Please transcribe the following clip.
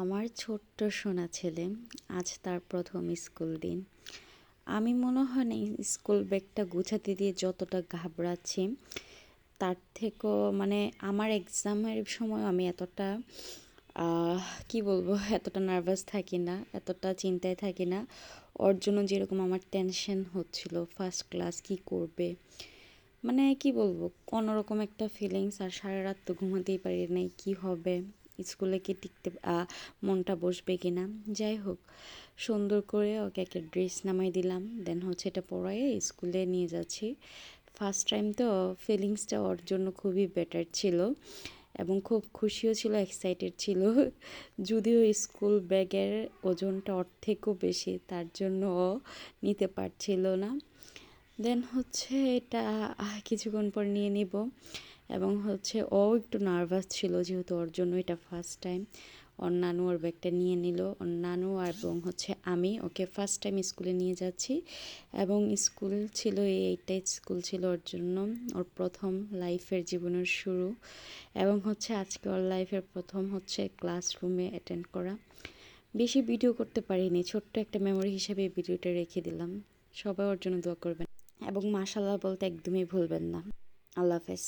আমার ছোট্ট সোনা ছেলে আজ তার প্রথম স্কুল দিন। আমি মনে হয় না স্কুল ব্যাগটা গুছাতে দিয়ে যতটা ঘাবড়াচ্ছি তার থেকেও মানে আমার এক্সামের সময় আমি এতটা কি বলবো এতটা নার্ভাস থাকি না, এতটা চিন্তায় থাকি না। ওর জন্য যেরকম আমার টেনশন হচ্ছিল ফার্স্ট ক্লাস কি করবে, মানে কি বলবো অন্যরকম একটা ফিলিংস। আর সারা রাত তো ঘুমাতেই পারি নাই, কি হবে স্কুলে কি টিকতে মনটা বসবে কি না। যাই হোক, সুন্দর করে ওকে একটা ড্রেস নামাই দিলাম, দেন হচ্ছে এটা পরায়ে স্কুলে নিয়ে যাচ্ছি। ফার্স্ট টাইম তো ফিলিংসটা ওর জন্য খুবই বেটার ছিল এবং খুব খুশিও ছিল, এক্সাইটেড ছিল। যদিও স্কুল ব্যাগের ওজনটা ওর থেকেও বেশি, তার জন্য ও নিতে পারছিল না। দেন হচ্ছে এটা কিছুক্ষণ পর নিয়ে নিব। এবং হচ্ছে ও একটু নার্ভাস ছিল যেহেতু ওর জন্য এটা ফার্স্ট টাইম। ওর নানু ওর ব্যাগটা নিয়ে নিল, ওর নানু এবং হচ্ছে আমি ওকে ফার্স্ট টাইম স্কুলে নিয়ে যাচ্ছি। এবং স্কুল ছিল এইটাই স্কুল ছিল ওর জন্য, ওর প্রথম লাইফের জীবনের শুরু। এবং হচ্ছে আজকে ওর লাইফের প্রথম হচ্ছে ক্লাসরুমে অ্যাটেন্ড করা। বেশি ভিডিও করতে পারিনি, ছোট্ট একটা মেমোরি হিসেবে এই ভিডিওটা রেখে দিলাম। সবাই ওর জন্য দোয়া করবেন এবং মাশাআল্লাহ বলতে একদমই ভুলবেন না। আল্লাহ হাফেজ।